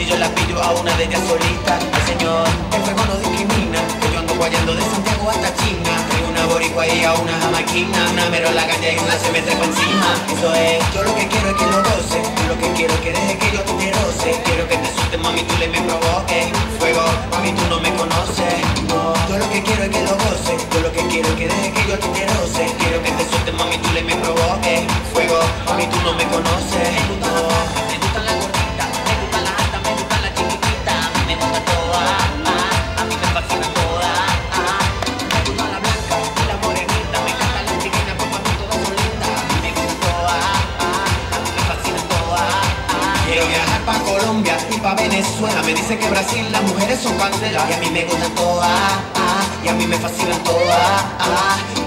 Si yo la pillo a una de ellas solita, el señor, el fuego no discrimina, que yo ando guayando de Santiago hasta China. Hay una boricua y a una jamaiquina, una mero la galla y una se me trepa encima. Eso es, yo lo que quiero es que lo goce, yo lo que quiero es que desde que yo te roce. Quiero que te suste, mami, tú le me provoques. Fuego, mami, tú no me conoces. No, yo lo que quiero es que lo goce, yo lo que quiero es que desde que yo te roce. Quiero que te suste, mami, tú le me provoques. Fuego, mami, tú no me conoces. Me gusta la gordita, me gusta la alta, me gusta la chiquitita, me gusta toda, a mí me fascina toda. Me gusta la blanca y la morenita, me encanta la chiquita, pues para mí todas son lindas. Me gusta toda, a mí me fascina toda. Quiero viajar pa' Colombia y pa' Venezuela, me dicen que Brasil las mujeres son cancelas. Y a mí me gustan todas, y a mí me fascinan todas.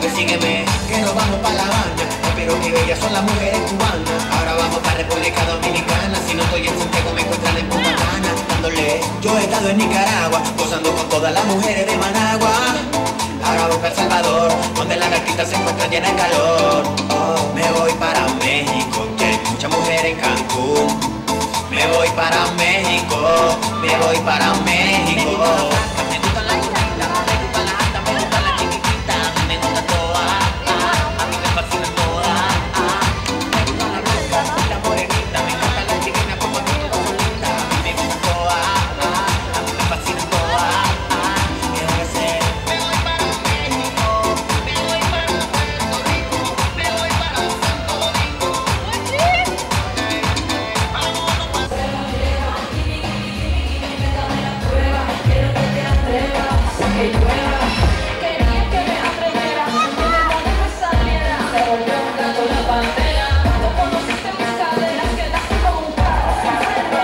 Persígueme, que nos vamos pa' La Habana, pero que bellas son las mujeres cubanas. Ahora vamos pa' República Dominicana, si no estoy en Santiago me encuentran en Punta Cana. Dándole, yo he estado en Nicaragua, gozando con todas las mujeres de Managua. Ahora voy para El Salvador, donde las gatitas se encuentran llenas de calor. Oh, me voy para México, que hay mucha mujer en Cancún. Me voy para México, me voy para México. Me gusta la chiquita, me gusta la alta, me gusta la chiquitita, me gusta toda, a mí me fascina toda. Me gusta la blanca y la morenita, me encanta la chiquita, como tú todas son lindas. Me gusta toda, a mí me fascina toda. Quiero hacer. Me voy para México, me voy para Puerto Rico, me voy para Santo Domingo. Que llueva, quería que me atreviera, que el demonio me saliera, se volvió un gato la pantera. Cuando conociste mis caderas, quedaste como un carro sin freno.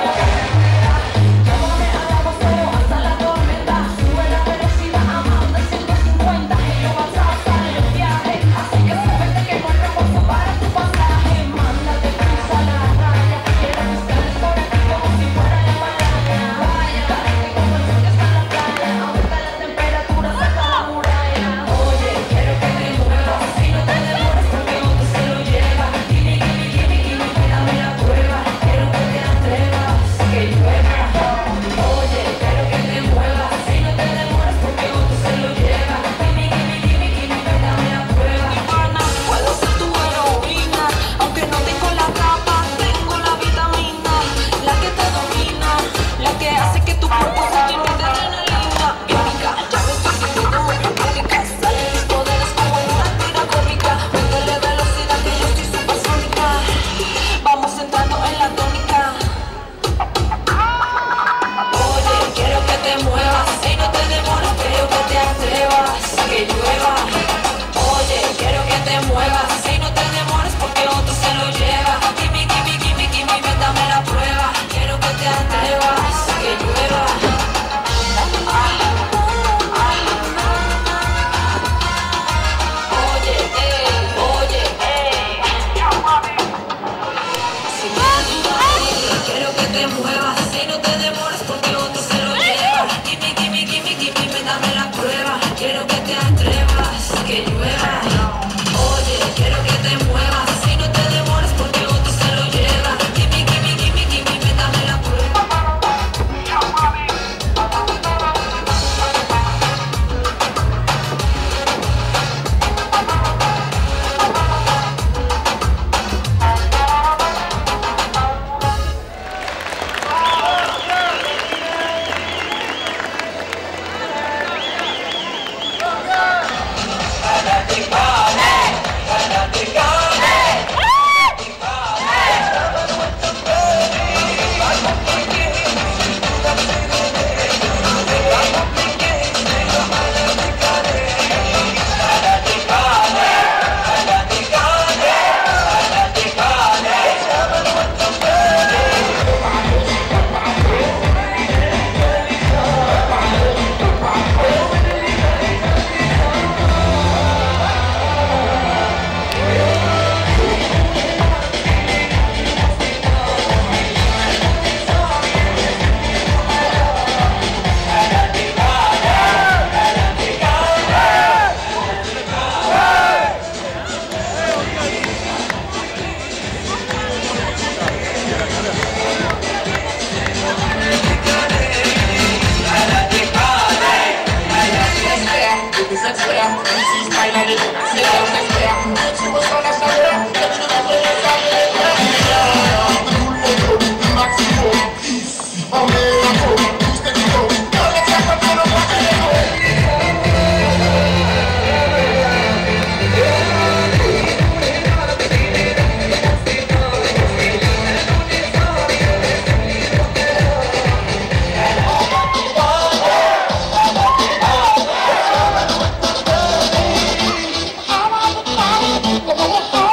Llámame al aguacero hasta la tormenta, sube la velocidad a más de 150 y yo vas a estar en el viaje, así que súbete que no hay reembolso para tu pasaje. Mándate, cruza la raya, quiero que estés por aquí como si fuera la Himalaya. Vaya, parece como el sol que está en la playa, aumenta la temperatura, saca la muralla. Oye, quiero que te muevas, si no te demores porque otro se lo lleva. Gimme, gimme, gimme, gimme, dame la prueba. Quiero que te atrevas, que llueva. Oye, quiero que te muevas, si no te demores porque otro se lo lleva. Gimme, gimme, gimme, gimme, dame la prueba. Ivana, puedo ser tu heroína, aunque no tengo la capa, tengo la vitamina, la que te domina, la que hace que tu cuerpo se llene de adrenalina. Biónica, ya me estoy sintiendo muy biónica, salen mis poderes como en una tira cómica. Métele velocidad que yo estoy supersónica, vamos entrando en la tónica. Oye, quiero que te muevas, y no te demores, quiero que te atrevas, que llueva. Oye, quiero que te muevas, y no te demores porque otro se lo lleva. Gimme, gimme, gimme, gimme, dame la prueba. Quiero que te atrevas, que llueva. Oye, oye, si me ayudas, quiero que te muevas, y no te demores porque otro se lo lleva. Gimme, gimme, gimme, gimme, dame la prueba. Quiero que te atrevas, que llueva. Oye, quiero que te muevas, y no te demores porque otro se lo lleva. Gimme, gimme, gimme, gimme, dame la prueba. Oh,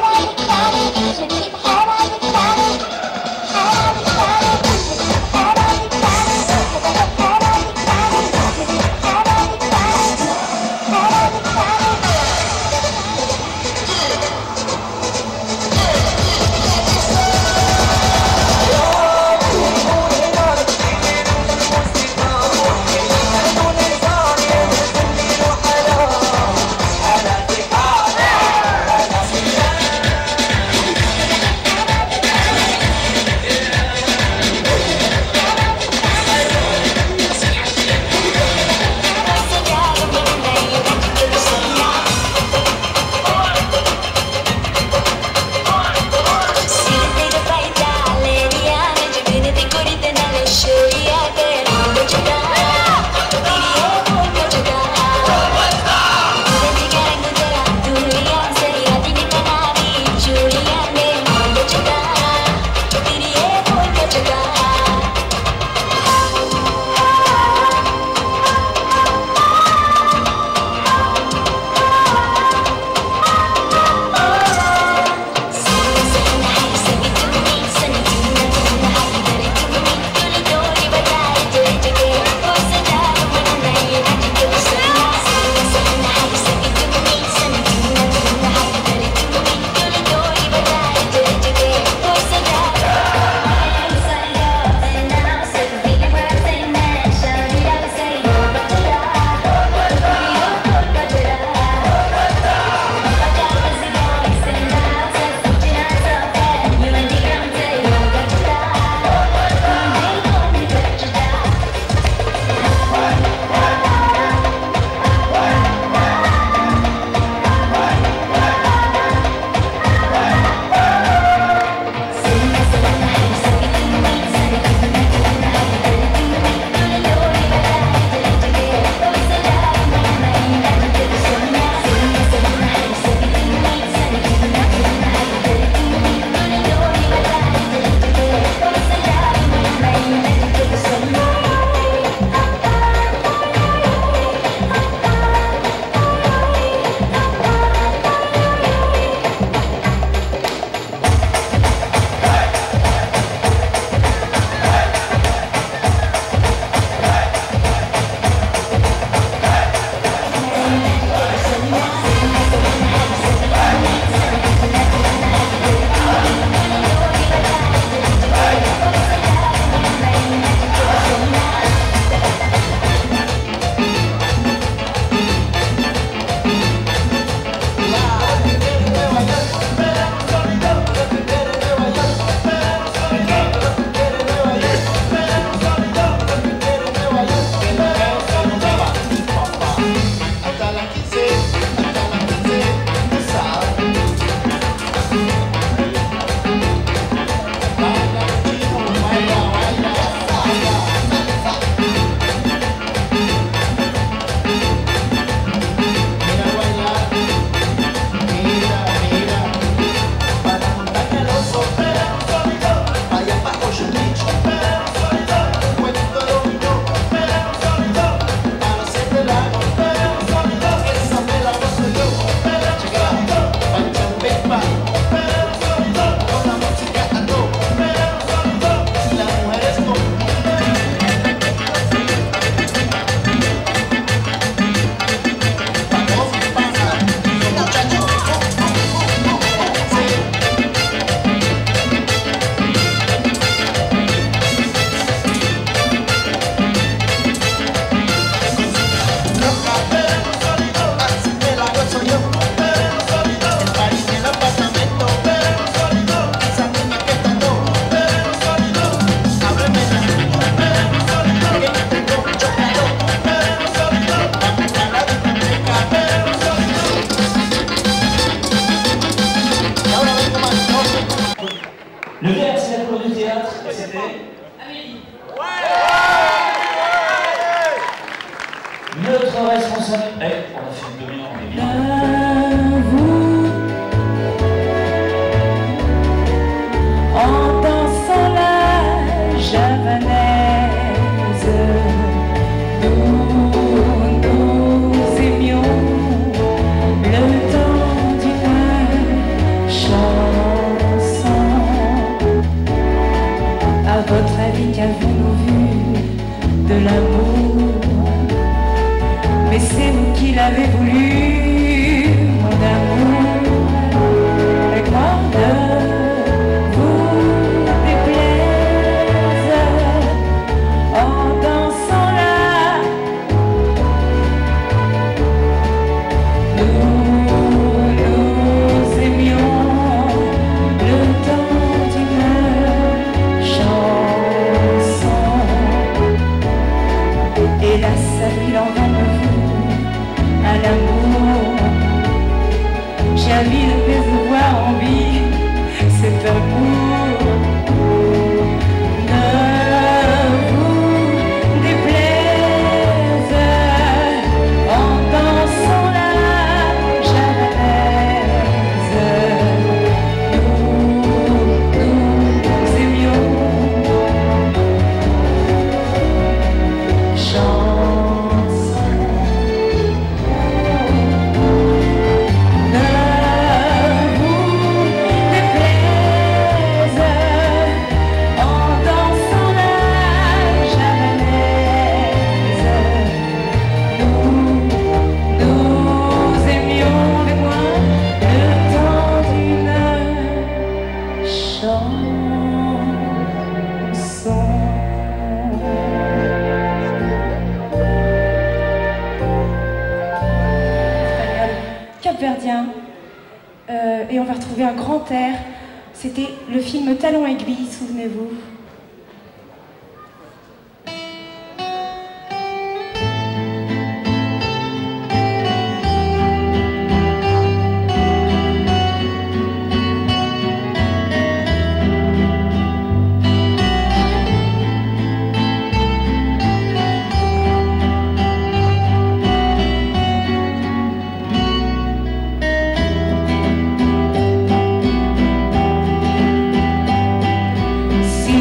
personne. Eh, on a fait une demi-heure, on est bien. En dansant la javanaise, nous aimions le temps d'une chanson. À votre avis, qu'avons-nous vu de l'amour? Mais c'est vous qui l'avez voulu, mon amour. Et moi ne vous déplaise en dansant là. Nous aimions le temps d'une chanson. Hélas, il en va me à l'amour. J'ai envie de décevoir en vie cet amour. Ne vous déplaise en dansant la javanaise. Nous aimions chanson. Capverdien, et on va retrouver un grand air. C'était le film Talons aiguilles, souvenez-vous. Si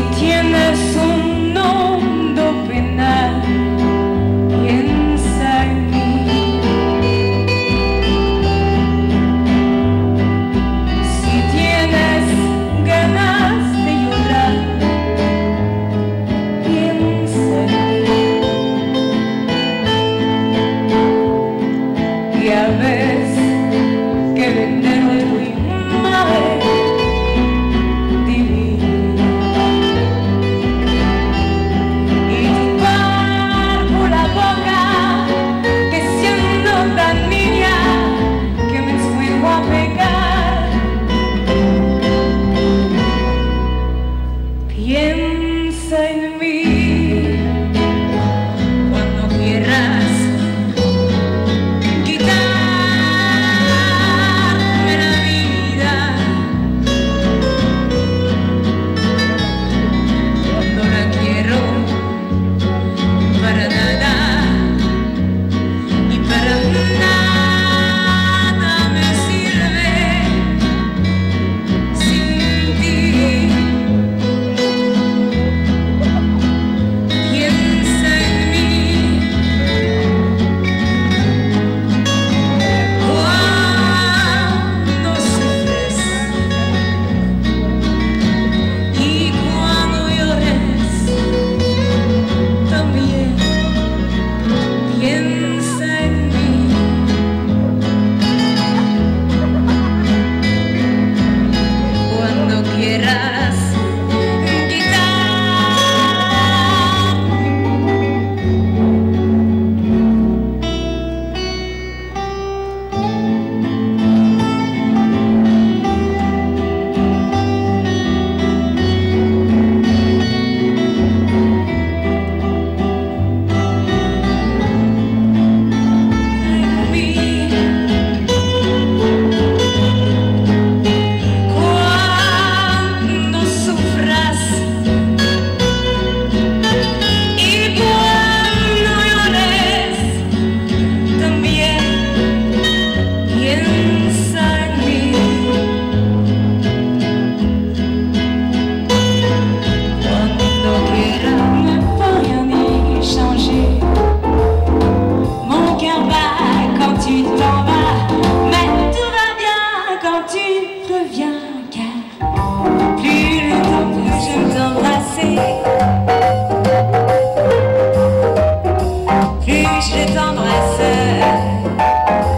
t'embrasse,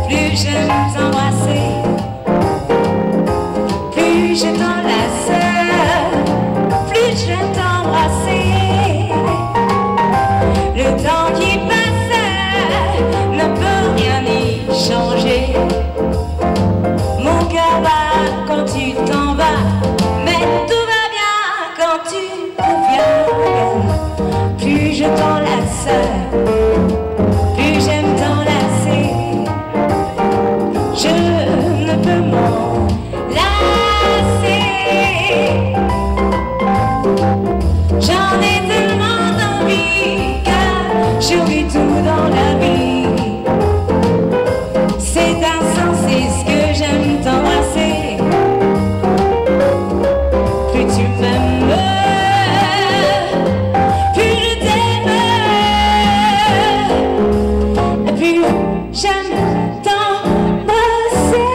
plus j'aime t'embrasser, plus je t'enlace, plus j'aime t'embrasser. Le temps qui passe ne peut rien y changer. Mon cœur bat quand tu t'en vas, mais tout va bien quand tu reviens. Plus je t'enlace, plus j'aime t'enlacer. Je ne peux m'en lasser. J'en ai tellement d'envie que j'oublie tout dans la vie. C'est insensé ce que j'aime t'embrasser. Plus tu m'aimes, plus je t'aime, plus j'aime t'embrasser.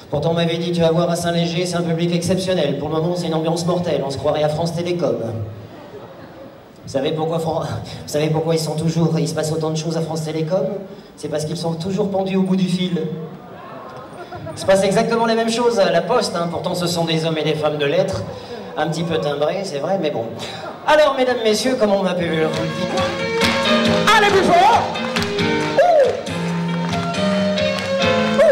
Pourtant, on m'avait dit, tu vas voir à Saint-Léger, c'est un public exceptionnel. Pour le moment, c'est une ambiance mortelle, on se croirait à France Télécom. Vous savez pourquoi il se passe autant de choses à France Télécom? C'est parce qu'ils sont toujours pendus au bout du fil. Il se passe exactement la même chose à la Poste, hein. Pourtant ce sont des hommes et des femmes de lettres, un petit peu timbrés, c'est vrai, mais bon. Alors, mesdames, messieurs, comme on m'a pu le dire... Allez, plus fort!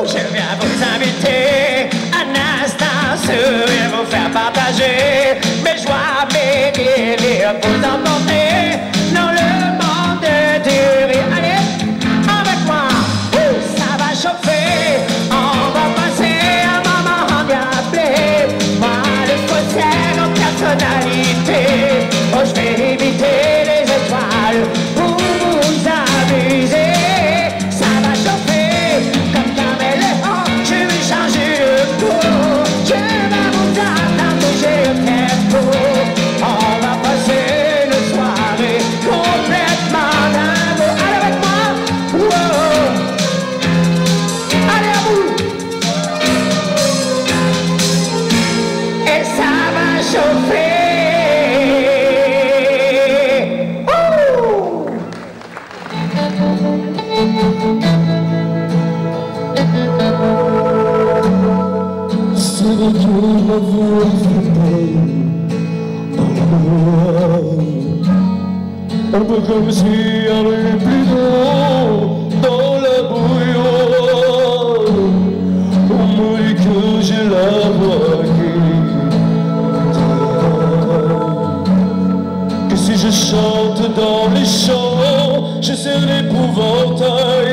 Je viens vous inviter un instant et vous faire partager mes joies, mes délires, vous emporter dans le monde du rire. Allez, avec moi, ça va chauffer, on va passer un moment endiablé. Moi, le possède en personnalité, oh, je vais éviter les étoiles pour vous amuser. On va passer le soir retour m'avoir frappé dans la noix. Un peu comme s'il n'y avait plus d'eau dans la bouilloire. On me dit que j'ai la voix qui que si je chante dans les champs, je serai l'épouvantail.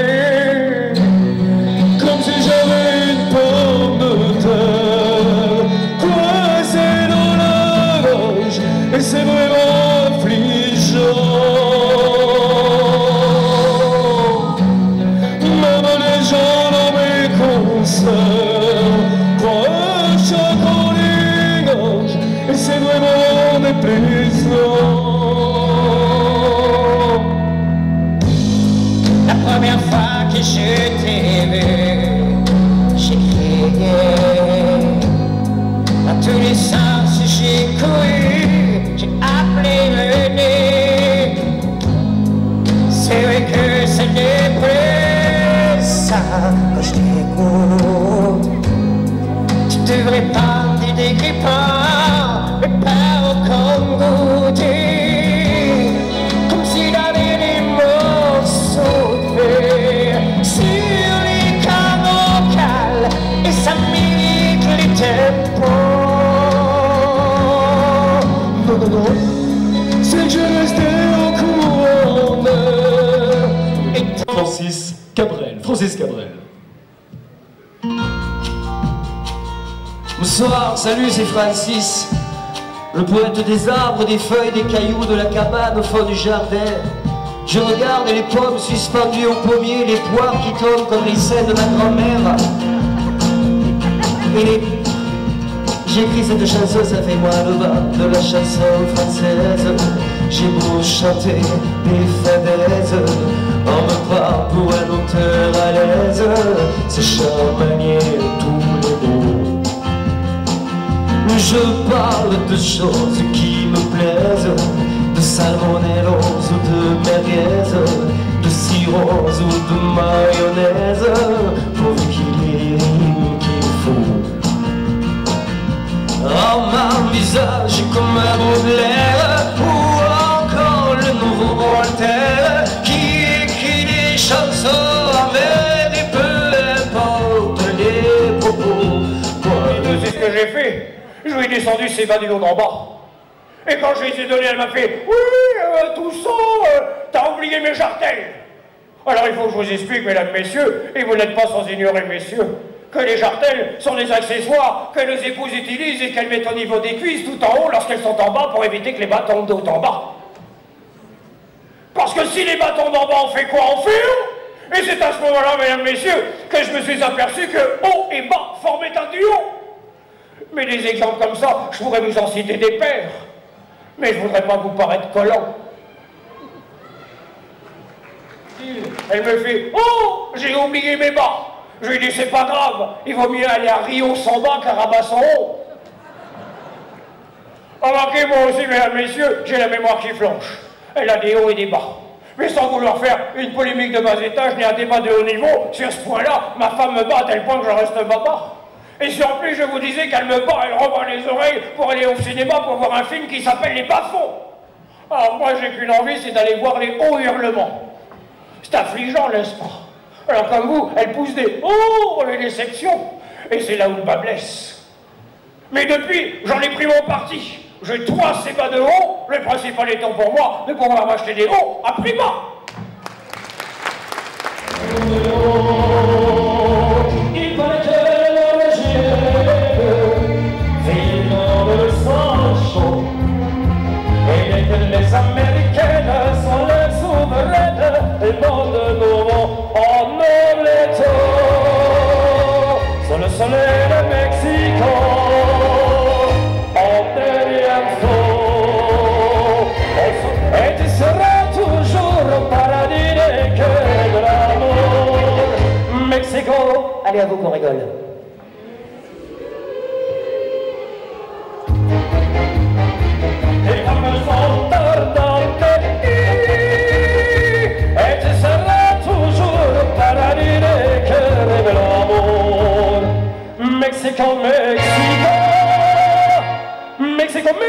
Comme si j'avais une pomme de terre coincée dans la gorge, et c'est vraiment affligeant. Même les gens dans mes concerts croient un chat qu'on les gorge, et c'est vraiment déplaisant. La première fois que je t'ai vu, j'ai crié. Dans tous les sens j'ai couru, j'ai appelé le nez. C'est vrai que ce n'est plus ça que je t'écoute. Tu devrais pas te décrire, mais pas au goûter. Comme s'il avait des morceaux de verre sur les canaux cales, et ça m'imite les tempos. Non, non, non, c'est que je restais au courant d'heure. Et Francis Cabrel. Francis Cabrel. Bonsoir, salut, c'est Francis, le poète des arbres, des feuilles, des cailloux, de la cabane au fond du jardin. Je regarde les pommes suspendues au pommier, les poires qui tombent comme les seins de ma grand-mère. Et j'écris cette chanson, ça fait moi le bas de la chanson française. J'ai beau chanter des fadaises, on me prend pour un auteur à l'aise. C'est chamanier tous les mots. Je parle de choses qui me plaisent, de salmonellose ou de merguez, de cirrhose ou de mayonnaise, pour qu'il y ait les rimes qu'il faut. Oh, mon visage comme un Baudelaire, ou encore le nouveau Voltaire, qui écrit des chansons avec des peu importe les propos. c'est ce que j'ai fait. Je lui ai descendu ses badillons d'en bas. Et quand je lui ai donné, elle m'a fait « Oui, tout ça, t'as oublié mes jartelles !» Alors il faut que je vous explique, mesdames, messieurs, et vous n'êtes pas sans ignorer, messieurs, que les jartelles sont des accessoires que nos épouses utilisent et qu'elles mettent au niveau des cuisses tout en haut lorsqu'elles sont en bas pour éviter que les bas tombent d'haut en bas. Parce que si les bas tombent en bas, on fait quoi? On fait haut. Et c'est à ce moment-là, mesdames, messieurs, que je me suis aperçu que haut et bas formaient un duo. Mais des exemples comme ça, je pourrais vous en citer des paires. Mais je voudrais pas vous paraître collant. Elle me fait « Oh, j'ai oublié mes bas !» Je lui dis « C'est pas grave, il vaut mieux aller à Rio sans bas qu'à Rabat sans haut. » Remarquez, moi aussi, mesdames, messieurs, j'ai la mémoire qui flanche. Elle a des hauts et des bas. Mais sans vouloir faire une polémique de bas étage ni un débat de haut niveau, sur ce point-là, ma femme me bat à tel point que je reste baba. Et si en plus je vous disais qu'elle me bat, elle rebat les oreilles pour aller au cinéma pour voir un film qui s'appelle Les Bas-fonds. Alors moi j'ai qu'une envie, c'est d'aller voir les hauts hurlements. C'est affligeant, n'est-ce pas? Alors comme vous, elle pousse des « Oh !» les déceptions. Et c'est là où le bas blesse. Mais depuis, j'en ai pris mon parti. Je toise ces bas de haut, le principal étant pour moi de pouvoir m'acheter des hauts à prix bas. Il paraît que le vit dans le sang chaud. Et dès que les Américaines sont les souveraines, elles vont de nouveau en omelette. Sur le soleil de Mexico, en derrière faux. Et tu seras toujours au paradis des cœurs de l'amour. Mexico. Allez, à vous qu'on rigole. Et comme le chanteur dans le pays, et tu seras toujours au paradis des cœurs de l'amour. Mexico, Mexico, Mexico, Mexico.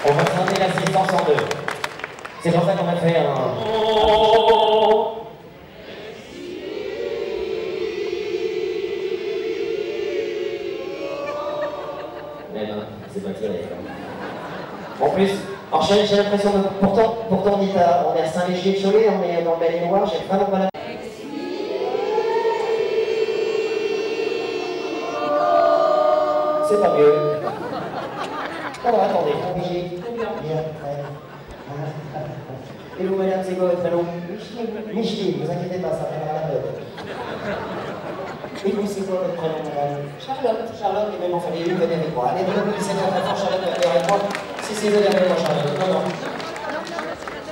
On va scinder l'assistance en deux. C'est pour ça qu'on a fait un... Mais non, c'est pas tiré. En plus, alors j'ai l'impression que pourtant on est à Saint-Léger-de-Cholet, on est dans le Maine-et-Loire, j'ai vraiment pas la... C'est pas mieux. Alors attendez, bien, et vous madame, c'est quoi votre prénom? Micheline, vous inquiétez pas, ça viendra à la mode. Et vous, c'est quoi votre prénom, madame? Charlotte. Charlotte, et même en fallait une, venez avec moi. Allez, vous c'est très fort, Charlotte, venez avec moi. Si c'est vous, avec moi, Charlotte. Non, non.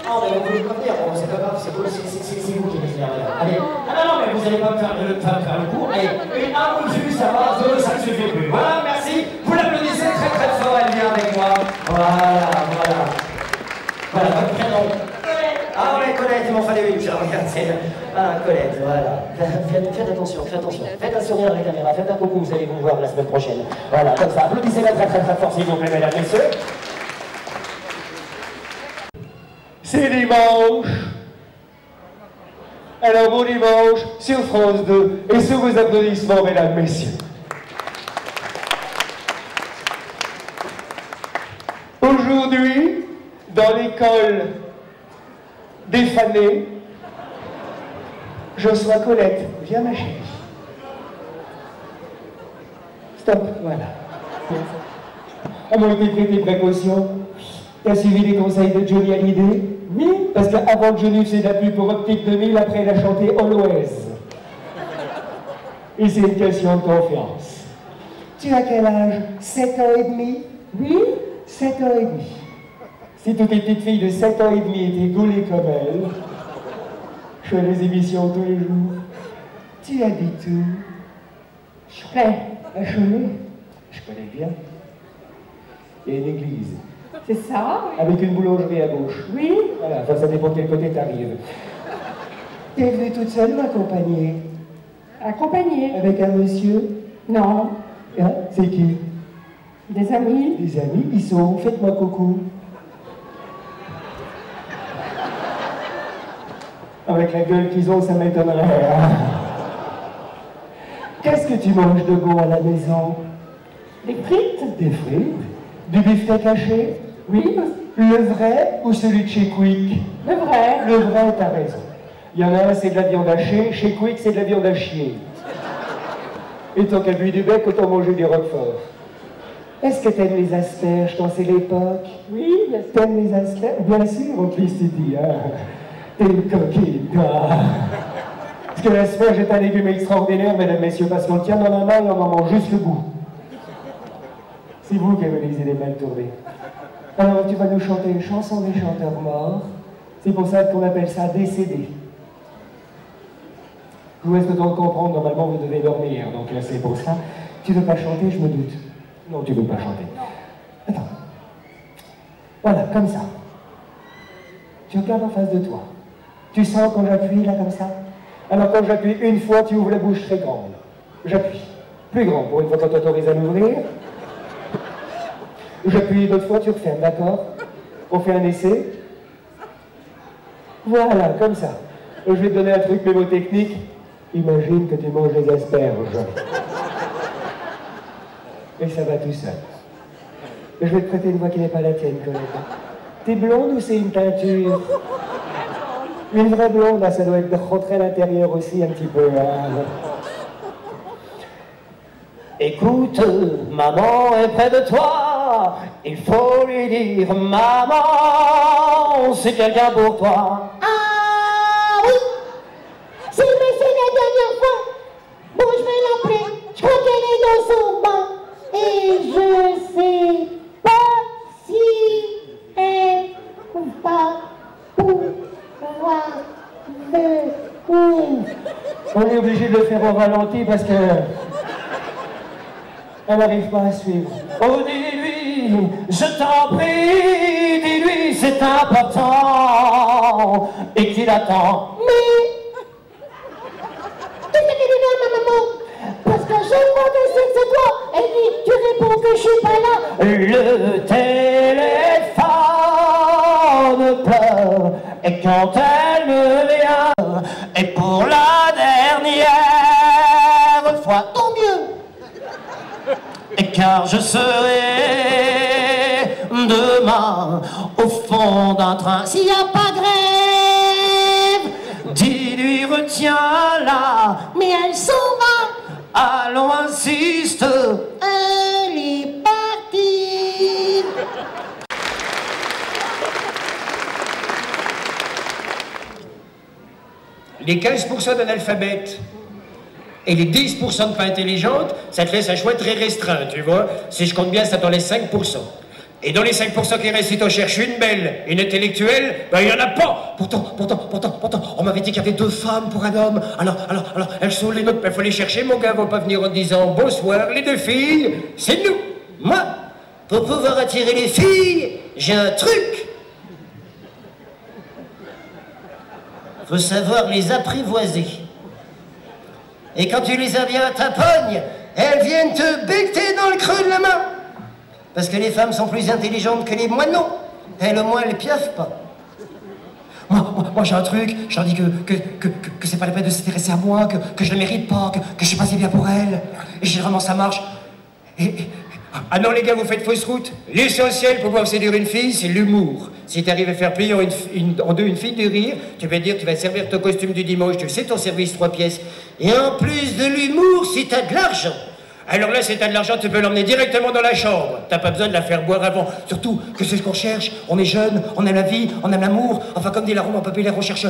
Non, mais vous voulez pas venir, bon, c'est pas grave, c'est vous qui venez venir, madame. Allez. Ah non, non, mais vous allez pas me faire le coup. Allez, une, un, ou deux, ça va, deux, ça ne suffit plus. Voilà, merci. Vous l'applaudissez très très fort, elle vient avec moi. Voilà, voilà. Voilà, votre prénom. Ah ouais, Colette, il m'en fallait une, je regarde, c'est... Ah, Colette, voilà. Faites attention, faites attention. Faites un sourire à la caméra, faites un coucou, vous allez vous voir la semaine prochaine. Voilà, comme ça. Applaudissez-la très très très fort, s'il vous plaît, mesdames et messieurs. C'est dimanche. Alors bon dimanche sur France 2 et sous vos applaudissements, mesdames, messieurs. Aujourd'hui, dans l'école des fanés, je reçois Colette. Viens ma chérie. Stop, voilà. On m'a été pris des précautions. T'as suivi les conseils de Johnny Hallyday? Oui, parce qu'avant Johnny faisait de la pub pour Optique 2000, après il a chanté Always. Et c'est une question de confiance. Tu as quel âge? 7 ans et demi? Oui, 7 ans et demi. Si toutes les petites filles de 7 ans et demi étaient gaulées comme elle, je fais les émissions tous les jours. Tu as dit tout. Cholet. À Cholet? Je connais bien. Il y a une église. C'est ça? Avec une boulangerie à gauche. Oui. Voilà, enfin ça dépend de quel côté t'arrives. T'es venue toute seule ou accompagnée? Accompagné? Avec un monsieur? Non. Hein? C'est qui? Des amis? Des amis? Ils sont où? Faites-moi coucou. Avec la gueule qu'ils ont, ça m'étonnerait. Qu'est-ce que tu manges de bon à la maison? Des frites? Des frites? Du beefsteak haché? Oui. Le vrai ou celui de chez Quick? Le vrai. Le vrai, t'as raison. Il y en a un, c'est de la viande hachée, chez Quick, c'est de la viande à chier. Et tant qu'à lui du bec, autant manger du roquefort. Est-ce que t'aimes les asperges quand c'est l'époque? Oui, bien sûr. T'aimes les asperges? Bien sûr, en plus tu dis, hein. T'es une coquine, toi. Parce que l'asperge est un légume extraordinaire, mesdames, messieurs, parce qu'on le tient dans la main et on en mange juste le goût. C'est vous qui avez les idées mal tournées. Alors, tu vas nous chanter une chanson des chanteurs morts. C'est pour ça qu'on appelle ça décédé. Je vous laisse le temps de comprendre, normalement vous devez dormir, donc c'est pour ça. Tu veux pas chanter, je me doute. Non, tu veux pas chanter. Attends. Voilà, comme ça. Tu regardes en face de toi. Tu sens quand j'appuie, là, comme ça? Alors quand j'appuie une fois, tu ouvres la bouche très grande. J'appuie. Plus grand, pour une fois qu'on t'autorise à l'ouvrir. J'appuie une autre fois, tu refermes, d'accord? On fait un essai. Voilà, comme ça. Je vais te donner un truc mémotechnique. Imagine que tu manges des asperges. Et ça va tout seul. Je vais te prêter une voix qui n'est pas la tienne, Colette. T'es blonde ou c'est une teinture? Une vraie blonde, là, ça doit être de rentrer à l'intérieur aussi un petit peu. Hein. Écoute, maman est près de toi, il faut lui dire, maman, c'est quelqu'un pour toi. Ah oui, c'est la dernière fois. Bon, je vais l'appeler. Je crois qu'elle est dans son bain. Et je sais pas si elle va pouvoir le coup. On est obligé de le faire au ralenti parce que elle n'arrive pas à suivre. Oh, dis-lui, je t'en prie, dis-lui c'est important et qu'il attend. Mais qu'est-ce que tu lui dis à ma maman? Parce qu'à chaque fois qu'elle sait que c'est toi, elle dit tu réponds que je suis pas là. Le téléphone pleure et quand elle me vient, et pour la dernière fois, Tant mieux. et car je serai demain au fond d'un train. S'il n'y a pas grève, Dis-lui retiens-la, mais elle s'en va. allons insiste. Elle est partie. Les 15% d'analphabètes et les 10% de pas intelligentes, ça te laisse un choix très restreint, tu vois. Si je compte bien, ça t'en laisse 5%. Et dans les 5% qui restent, si t'en cherches une belle, une intellectuelle, ben il y en a pas. Pourtant, on m'avait dit qu'il y avait 2 femmes pour un homme. Alors, elles sont les nôtres, il faut les chercher, mon gars va pas venir en disant bonsoir, les 2 filles, c'est nous. Moi, pour pouvoir attirer les filles, j'ai un truc. Faut savoir les apprivoiser. Et quand tu les as bien à ta pogne, elles viennent te becter dans le creux de la main. Parce que les femmes sont plus intelligentes que les moineaux. Elles, au moins, elles piaffent pas. Moi j'ai un truc, je leur dis que c'est pas la peine de s'intéresser à moi, que je ne mérite pas, que je suis pas si bien pour elles. Et généralement ça marche. Ah non les gars, vous faites fausse route. L'essentiel pour pouvoir séduire une fille, c'est l'humour. Si tu arrives à faire plier en deux une fille de rire, tu vas dire tu vas te servir ton costume du dimanche, tu sais ton service 3 pièces. Et en plus de l'humour, si t'as de l'argent. Alors là, si t'as de l'argent, tu peux l'emmener directement dans la chambre. T'as pas besoin de la faire boire avant. Surtout que c'est ce qu'on cherche. On est jeune, on aime la vie, on aime l'amour. Enfin, comme dit la Rome populaire, on cherche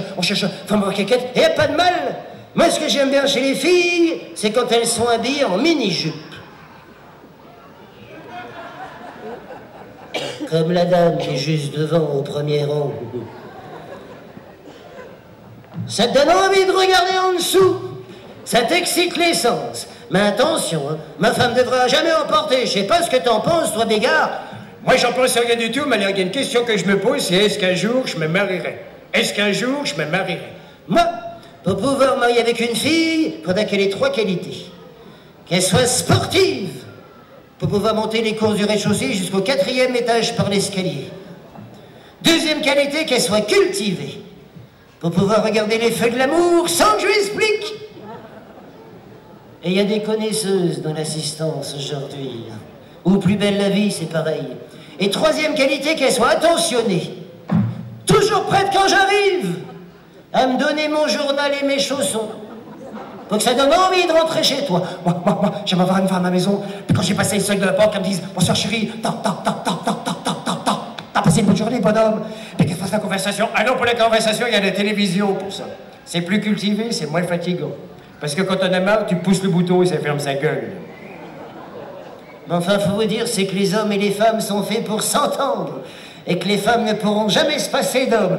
femme quéquette. Et y a pas de mal. Moi, ce que j'aime bien chez les filles, c'est quand elles sont habillées en mini-jupe. Comme la dame qui est juste devant, au premier rang. Ça te donne envie de regarder en dessous. Ça t'excite les sens. Mais attention, hein, ma femme devra jamais emporter. Je sais pas ce que t'en penses, toi, Bégard. Moi, j'en pense rien du tout, mais il y a une question que je me pose, c'est est-ce qu'un jour je me marierai? Est-ce qu'un jour je me marierai? Moi, pour pouvoir marier avec une fille, il faudra qu'elle ait 3 qualités. Qu'elle soit sportive, pour pouvoir monter les courses du rez-de-chaussée jusqu'au 4e étage par l'escalier. Deuxième qualité, qu'elle soit cultivée, pour pouvoir regarder les feux de l'amour sans que je lui explique. Et il y a des connaisseuses dans l'assistance aujourd'hui. Ou Plus belle la vie, c'est pareil. Et troisième qualité, qu'elle soit attentionnée. Toujours prête quand j'arrive à me donner mon journal et mes chaussons. Pour que ça donne envie de rentrer chez toi. Moi, j'aime avoir une femme à la maison. Puis quand j'ai passé le seuil de la porte, elle me dise bonsoir chérie, t'as passé une bonne journée, bonhomme. Puis qu'elle fasse la conversation. Ah non, pour la conversation, il y a la télévision pour ça. C'est plus cultivé, c'est moins fatigant. Parce que quand on a marre, tu pousses le bouton et ça ferme sa gueule. Mais enfin, faut vous dire, c'est que les hommes et les femmes sont faits pour s'entendre. Et que les femmes ne pourront jamais se passer d'hommes.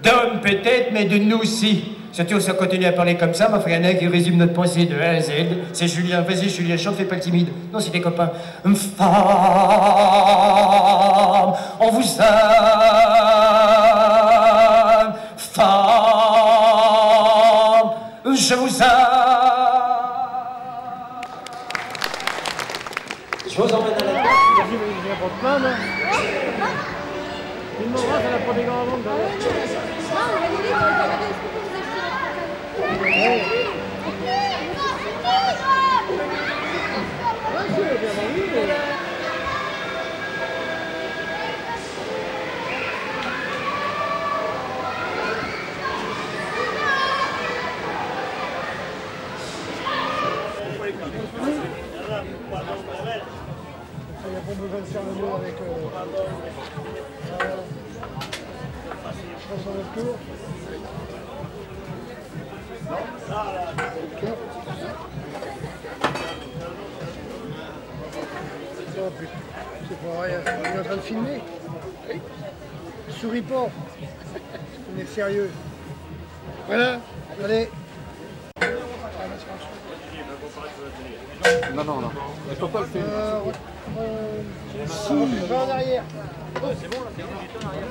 D'hommes peut-être, mais de nous aussi. Surtout si on continue à parler comme ça, il y en a un qui résume notre pensée de A à Z. C'est Julien, vas-y Julien, chante, fais pas le timide. Non, c'est tes copains. Femme, on vous aime. Femme, je vous aime. Je vous emmène à la table. Il n'y a pas besoin de faire le mot avec... je passe à votre tour. Oh putain, c'est pas rien. On est en train de filmer. Souris pas. On est sérieux. Voilà, allez. Non, non, non. Il faut pas le faire. Si, va en arrière. C'est bon, là, c'est en arrière.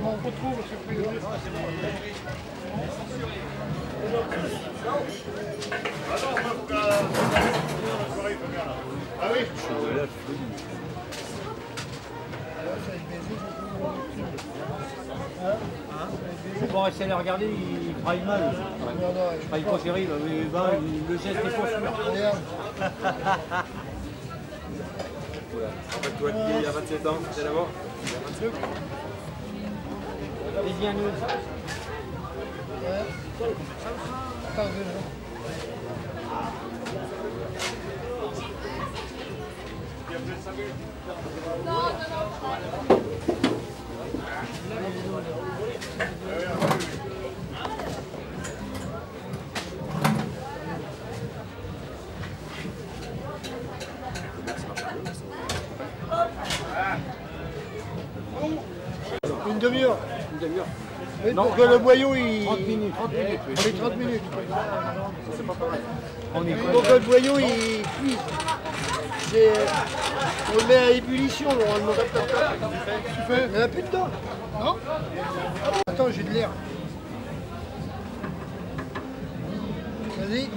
On retrouve, c'est plus. Ah oui. Bon, rester à les regarder, il travaille mal. Il faut terrible, mais bah, le geste est pas sûr. Toi qui il y a 27 ans, c'est là-bas. Il y a 27 ans. Les nous. Une demi-heure. Une demi-heure. Oui, pour que le boyau il. 30 minutes. 30 minutes, oui. Oui, 30 minutes. C'est pas pareil. Pour que le boyau il cuise. On le met à ébullition normalement. Tu fais. Il n'y en a plus dedans. Non. Attends, j'ai de l'air. Vas-y.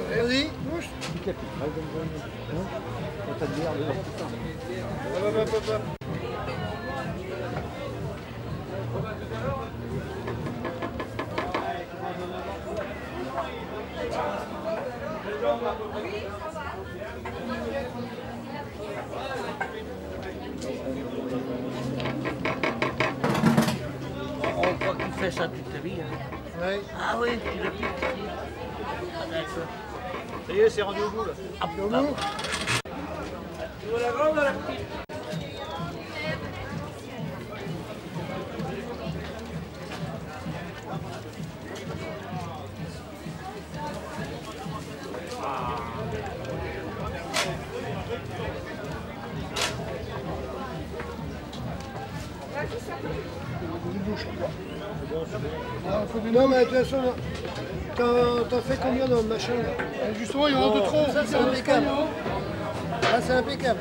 Vas-y, bouge. On voit qu'il fait ça toute la vie. Hein. Ouais. Ah oui, tu l'as plus. Ah, d'accord. Ça y est, c'est rendu au bout là. Ah, au bout. Tu veux la grande ou la petite? Non mais de toute façon, t'en fais combien dans le machin là? Justement, il y en a de trop. Ça c'est impeccable. Là c'est impeccable.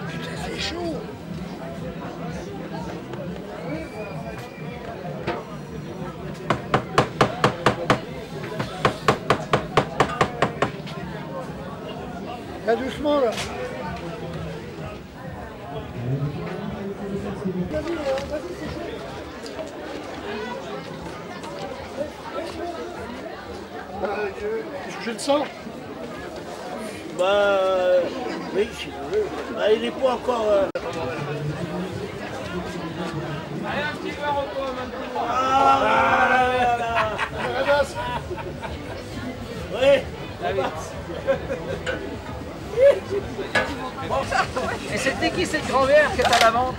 Putain, c'est chaud. Là, doucement, là. Vas-y, c'est chaud. Je le sens. Bah, oui, si vous voulez. Bah, il n'est pas encore... Allez, un petit verre au toit maintenant. Ah, oui. Et c'était qui cette grand-mère qui est à la vente?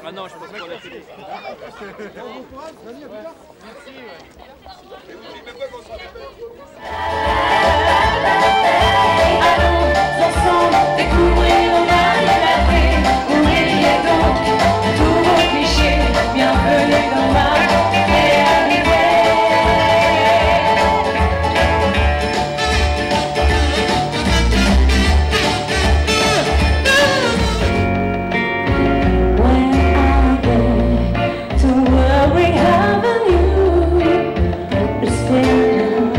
Ah non, je pense pas la télé. Allons ensemble découvrir nos libertés. Oubliez donc tous vos clichés. Bienvenue dans ma réalité. To where we haven't you, it's been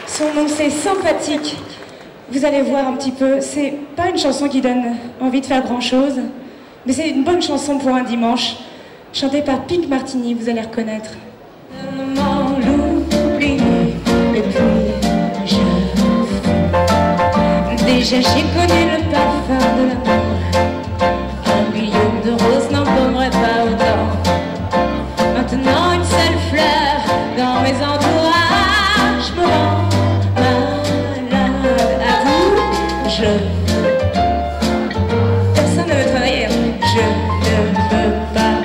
Son nom c'est Sympathique. Vous allez voir un petit peu, c'est pas une chanson qui donne envie de faire grand chose, mais c'est une bonne chanson pour un dimanche, chantée par Pink Martini, vous allez reconnaître. Déjà j'ai connu le parfum de l'amour. Un million de roses n'en pommerait pas autant. Maintenant une seule fleur dans mes entourages me rend malade. À vous, personne ne veut travailler. Je ne veux pas.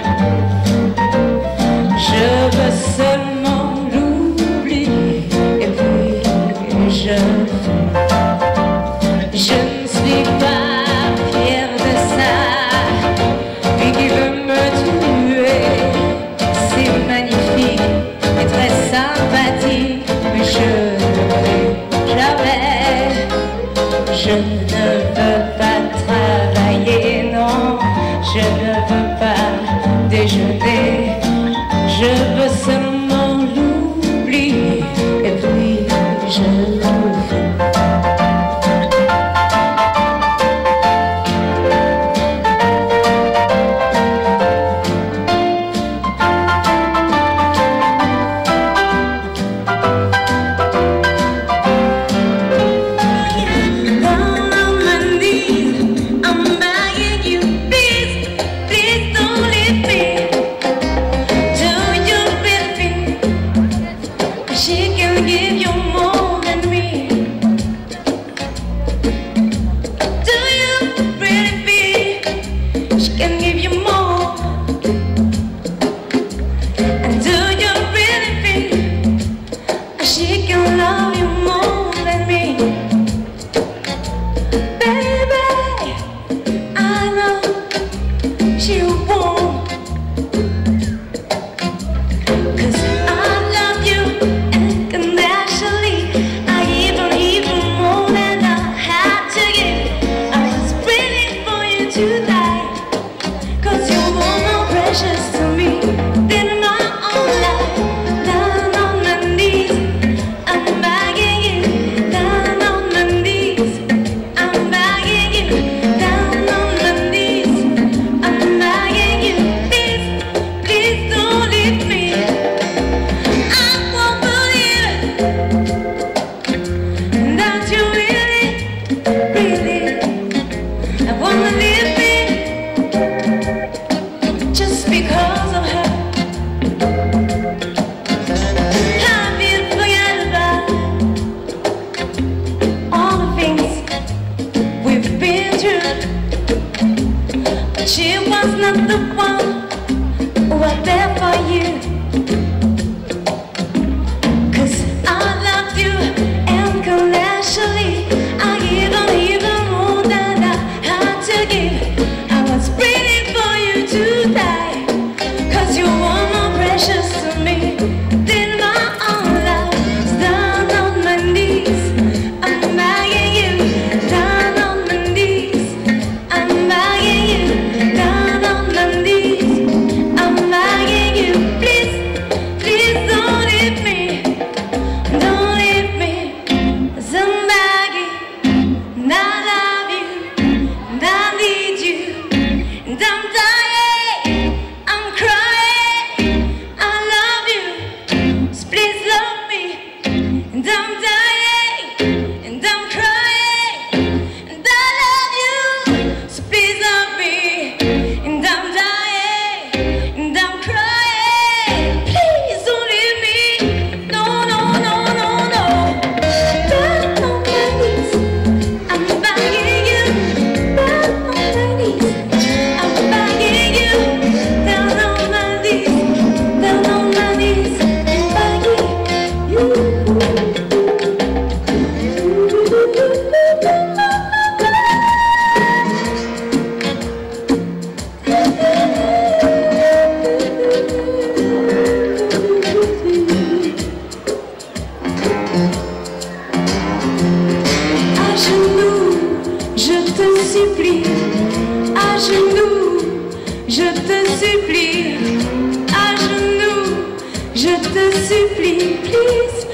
Je veux seulement l'oubli. Et puis je ne suis pas fière de ça, mais qui veut me tuer. C'est magnifique et très sympathique, mais je ne veux jamais. Je ne veux pas travailler, non, je ne veux pas déjeuner. Je veux seulement l'oubli, et puis je le fais. supplie, please